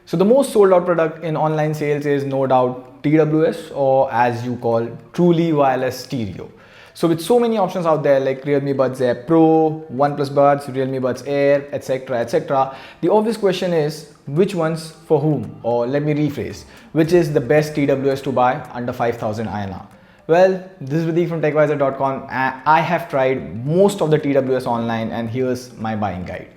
So the most sold out product in online sales is no doubt TWS, or as you call, truly wireless stereo. So with so many options out there like Realme Buds Air Pro, OnePlus Buds, Realme Buds Air, etc, etc, the obvious question is which ones for whom, or let me rephrase, which is the best TWS to buy under 5000 INR? Well, this is Pradeep from TechVisor.com. I have tried most of the TWS online and here's my buying guide.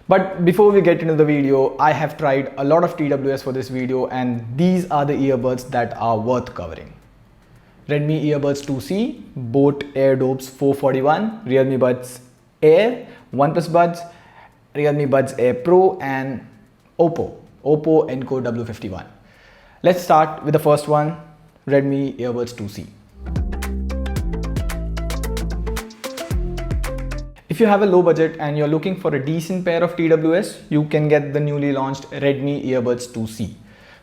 But before we get into the video, I have tried a lot of TWS for this video and these are the earbuds that are worth covering. Redmi Earbuds 2C, Boat AirDops 441, Realme Buds Air, OnePlus Buds, Realme Buds Air Pro and Oppo Enco W51. Let's start with the first one, Redmi Earbuds 2C. If you have a low budget and you're looking for a decent pair of TWS, you can get the newly launched Redmi Earbuds 2C.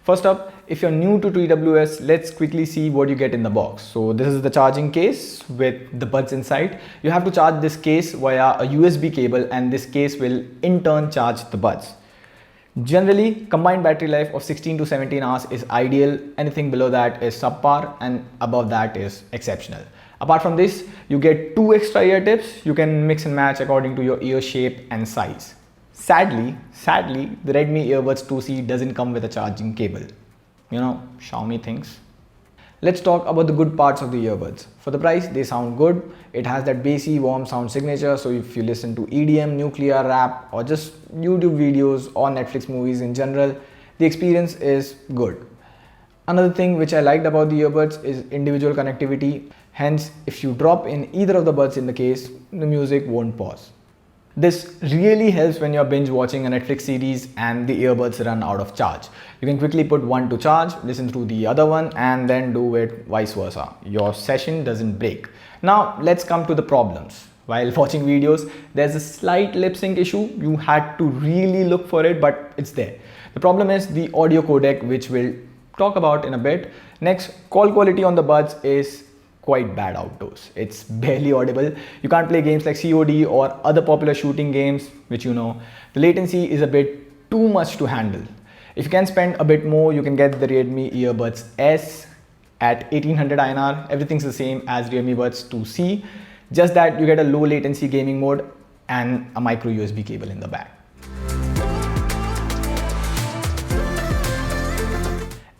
First up, if you're new to TWS, let's quickly see what you get in the box. So this is the charging case with the buds inside. You have to charge this case via a USB cable and this case will in turn charge the buds. Generally, combined battery life of 16 to 17 hours is ideal. Anything below that is subpar and above that is exceptional. Apart from this, you get 2 extra ear tips. You can mix and match according to your ear shape and size. Sadly, the Redmi Earbuds 2C doesn't come with a charging cable. You know, Xiaomi things. Let's talk about the good parts of the earbuds. For the price, they sound good. It has that bassy, warm sound signature. So if you listen to EDM, nuclear rap, or just YouTube videos or Netflix movies in general, the experience is good. Another thing which I liked about the earbuds is individual connectivity. Hence, if you drop in either of the buds in the case, the music won't pause. This really helps when you're binge watching a Netflix series and the earbuds run out of charge. You can quickly put one to charge, listen through the other one and then do it vice versa. Your session doesn't break. Now let's come to the problems. While watching videos, there's a slight lip sync issue. You had to really look for it, but it's there. The problem is the audio codec, which we'll talk about in a bit. Next, call quality on the buds is quite bad outdoors. It's barely audible. You can't play games like COD or other popular shooting games, which you know. The latency is a bit too much to handle. If you can spend a bit more, you can get the Redmi Earbuds S at 1800 INR. Everything's the same as Realme Buds 2C, just that you get a low latency gaming mode and a micro USB cable in the back.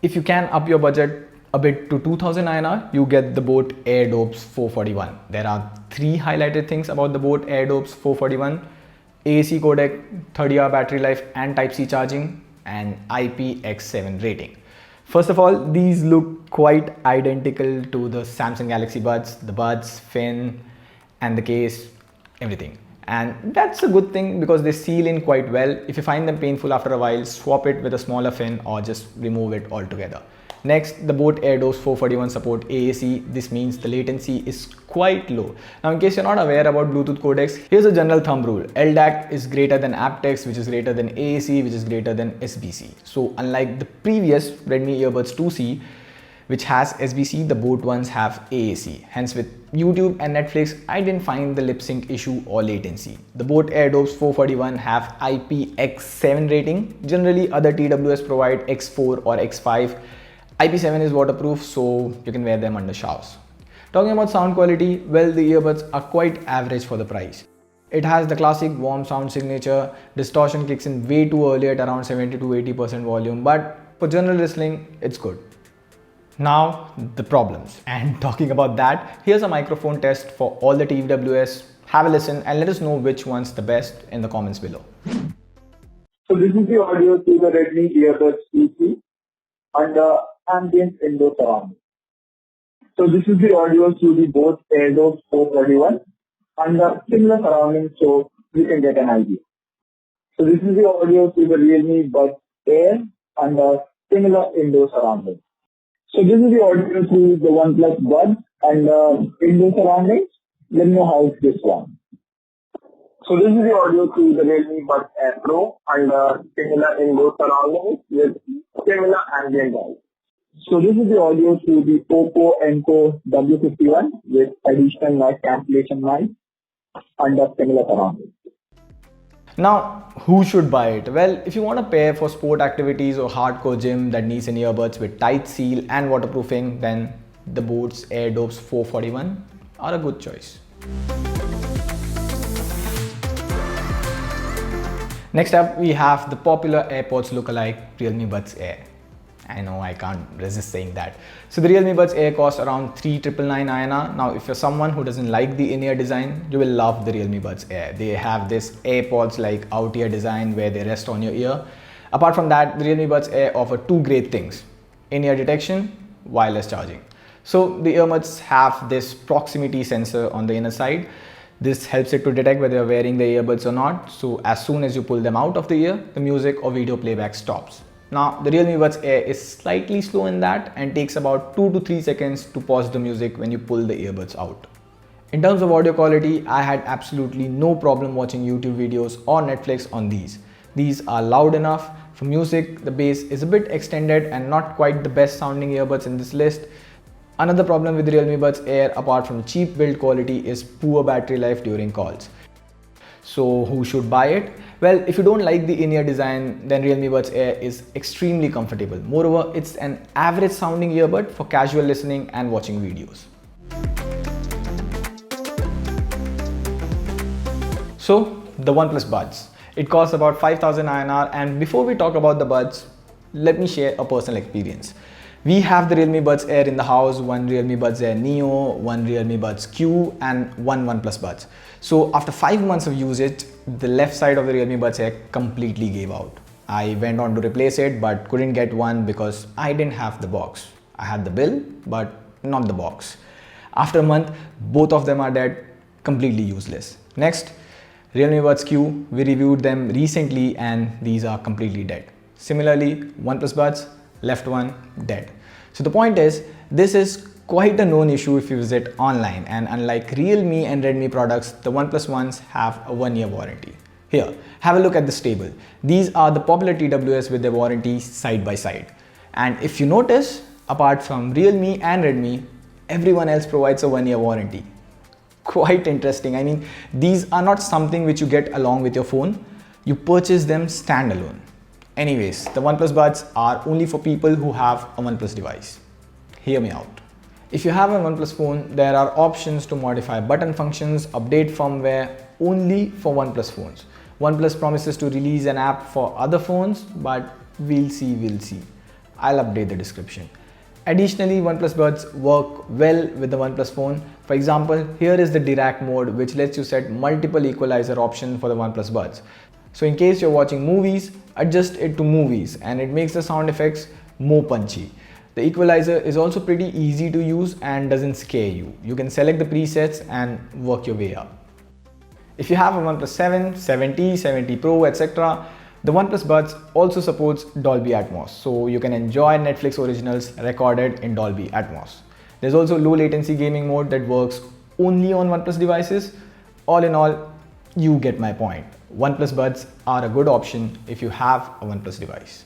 If you can up your budget a bit to 2000 INR, you get the Boat AirDops 441. There are 3 highlighted things about the Boat AirDops 441: AAC codec, 30-hour battery life and Type-C charging, and IPX7 rating. First of all, these look quite identical to the Samsung Galaxy Buds, the buds, fin and the case, everything. And that's a good thing because they seal in quite well. If you find them painful after a while, swap it with a smaller fin or just remove it altogether. Next, the Boat AirDops 441 support AAC. This means the latency is quite low. Now, in case you're not aware about Bluetooth codecs, here's a general thumb rule. LDAC is greater than aptX, which is greater than AAC, which is greater than SBC. So unlike the previous Redmi Earbuds 2C, which has SBC, the Boat ones have AAC. Hence, with YouTube and Netflix, I didn't find the lip sync issue or latency. The Boat AirDops 441 have IPX7 rating. Generally, other TWS provide X4 or X5. IP7 is waterproof, so you can wear them under showers. Talking about sound quality, well, the earbuds are quite average for the price. It has the classic warm sound signature. Distortion kicks in way too early at around 70 to 80% volume, but for general listening, it's good. Now, the problems. And talking about that, here's a microphone test for all the TWS. Have a listen and let us know which one's the best in the comments below. So this is the audio to the Redmi Earbuds 2C under ambient indoor surroundings. So this is the audio to the Boat AirDops 441 under similar surroundings, so you can get an idea. So this is the audio to the Realme Buds Air under similar indoor surroundings. So this is the audio to the OnePlus Buds and indoor surroundings. Let me know how it's this one. So this is the audio to the Realme Buds Air Pro under similar indoor surroundings with similar ambient noise. So this is the audio to the Oppo Enco W51 with additional noise cancellation mic. and similar surroundings. Now, who should buy it? Well, if you want a pair for sport activities or hardcore gym that needs an earbuds with tight seal and waterproofing, then the Bose AirDops 441 are a good choice. Next up, we have the popular AirPods lookalike Realme Buds Air. I know I can't resist saying that. So the Realme Buds Air costs around 3,999 INR. Now, if you're someone who doesn't like the in-ear design, you will love the Realme Buds Air. They have this AirPods like out-ear design where they rest on your ear. Apart from that, the Realme Buds Air offer two great things: in-ear detection, wireless charging. So the earbuds have this proximity sensor on the inner side. This helps it to detect whether you're wearing the earbuds or not. So as soon as you pull them out of the ear, the music or video playback stops. Now, the Realme Buds Air is slightly slow in that and takes about 2 to 3 seconds to pause the music when you pull the earbuds out. In terms of audio quality, I had absolutely no problem watching YouTube videos or Netflix on these. These are loud enough. For music, the bass is a bit extended and not quite the best sounding earbuds in this list. Another problem with the Realme Buds Air, apart from cheap build quality, is poor battery life during calls. So who should buy it? Well, if you don't like the in-ear design, then Realme Buds Air is extremely comfortable. Moreover, it's an average sounding earbud for casual listening and watching videos. So the OnePlus Buds. It costs about 5,000 INR, and before we talk about the buds, let me share a personal experience. We have the Realme Buds Air in the house, one Realme Buds Air Neo, one Realme Buds Q and one OnePlus Buds. So after 5 months of usage, the left side of the Realme Buds Air completely gave out. I went on to replace it but couldn't get one because I didn't have the box. I had the bill but not the box. After a month, both of them are dead, completely useless. Next, Realme Buds Q, we reviewed them recently and these are completely dead. Similarly, OnePlus Buds, left one, dead. So the point is, this is quite a known issue if you visit online, and unlike Realme and Redmi products, the OnePlus ones have a 1-year warranty. Here, have a look at this table. These are the popular TWS with their warranty side by side. And if you notice, apart from Realme and Redmi, everyone else provides a 1-year warranty. Quite interesting. I mean, these are not something which you get along with your phone. You purchase them standalone. Anyways, the OnePlus Buds are only for people who have a OnePlus device. Hear me out. If you have a OnePlus phone, there are options to modify button functions, update firmware only for OnePlus phones. OnePlus promises to release an app for other phones, but we'll see. I'll update the description. Additionally, OnePlus Buds work well with the OnePlus phone. For example, here is the Dirac mode, which lets you set multiple equalizer options for the OnePlus Buds. So in case you're watching movies, adjust it to movies and it makes the sound effects more punchy. The equalizer is also pretty easy to use and doesn't scare you. You can select the presets and work your way up. If you have a OnePlus 7, 7T, 7T Pro, etc., the OnePlus Buds also supports Dolby Atmos, so you can enjoy Netflix originals recorded in Dolby Atmos. There's also low latency gaming mode that works only on OnePlus devices. All in all, you get my point. OnePlus Buds are a good option if you have a OnePlus device.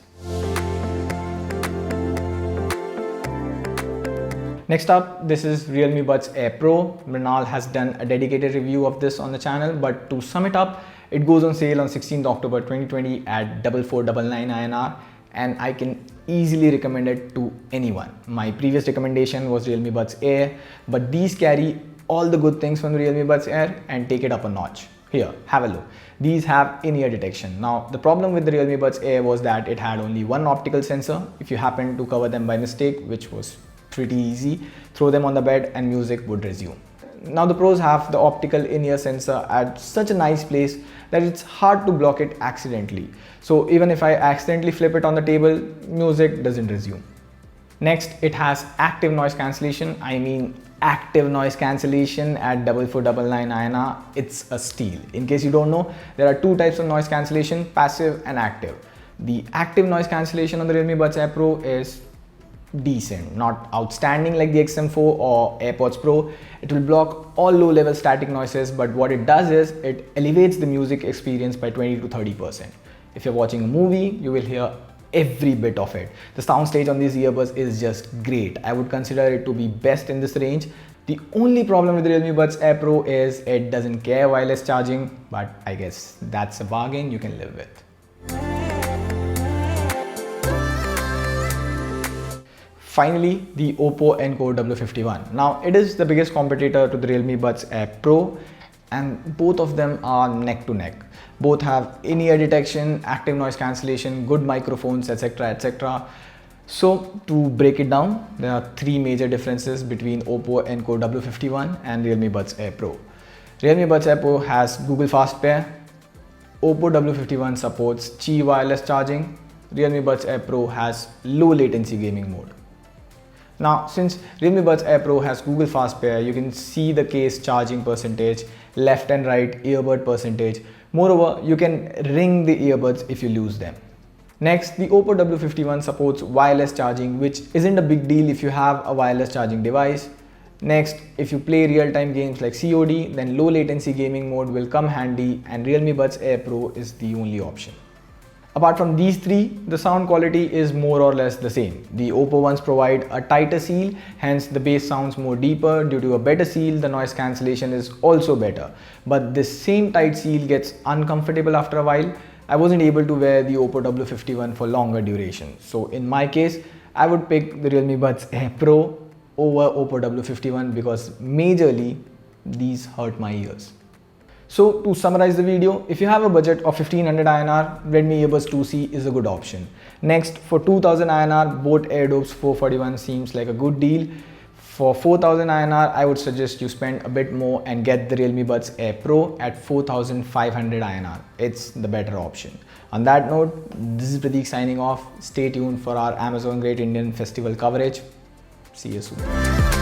Next up, this is Realme Buds Air Pro. Mrinal has done a dedicated review of this on the channel, but to sum it up, it goes on sale on 16th October 2020 at 4499 INR, and I can easily recommend it to anyone. My previous recommendation was Realme Buds Air, but these carry all the good things from the Realme Buds Air and take it up a notch. Here, have a look. These have in-ear detection. Now, the problem with the Realme Buds Air was that it had only one optical sensor. If you happen to cover them by mistake, which was pretty easy, throw them on the bed and music would resume. Now the Pros have the optical in-ear sensor at such a nice place that it's hard to block it accidentally. So even if I accidentally flip it on the table, music doesn't resume. Next, it has active noise cancellation. I mean active noise cancellation at 4499 INR. It's a steal. In case you don't know, there are two types of noise cancellation, passive and active. The active noise cancellation on the Realme Buds Air Pro is decent, not outstanding like the XM4 or AirPods Pro. It will block all low-level static noises, but what it does is it elevates the music experience by 20 to 30%. If you're watching a movie, you will hear every bit of it. The soundstage on these earbuds is just great. I would consider it to be best in this range. The only problem with Realme Buds Air Pro is it doesn't care wireless charging, but I guess that's a bargain you can live with. Finally, the Oppo Enco W51. Now, it is the biggest competitor to the Realme Buds Air Pro, and both of them are neck to neck. Both have in-ear detection, active noise cancellation, good microphones, etc. etc. So, to break it down, there are three major differences between Oppo Enco W51 and Realme Buds Air Pro. Realme Buds Air Pro has Google Fast Pair. Oppo W51 supports Qi wireless charging. Realme Buds Air Pro has low latency gaming mode. Now, since Realme Buds Air Pro has Google Fast Pair, you can see the case charging percentage, left and right earbud percentage. Moreover, you can ring the earbuds if you lose them. Next, the Oppo W51 supports wireless charging, which isn't a big deal if you have a wireless charging device. Next, if you play real-time games like COD, then low latency gaming mode will come handy, and Realme Buds Air Pro is the only option. Apart from these three, the sound quality is more or less the same. The Oppo ones provide a tighter seal, hence the bass sounds more deeper. Due to a better seal, the noise cancellation is also better. But this same tight seal gets uncomfortable after a while. I wasn't able to wear the Oppo W51 for longer duration. So in my case, I would pick the Realme Buds Air Pro over Oppo W51 because majorly these hurt my ears. So to summarize the video, if you have a budget of 1500 INR, Redmi Earbuds 2C is a good option. Next, for 2000 INR, Boat AirDops 441 seems like a good deal. For 4000 INR, I would suggest you spend a bit more and get the Realme Buds Air Pro at 4500 INR. It's the better option. On that note, this is Prateek signing off. Stay tuned for our Amazon Great Indian Festival coverage. See you soon.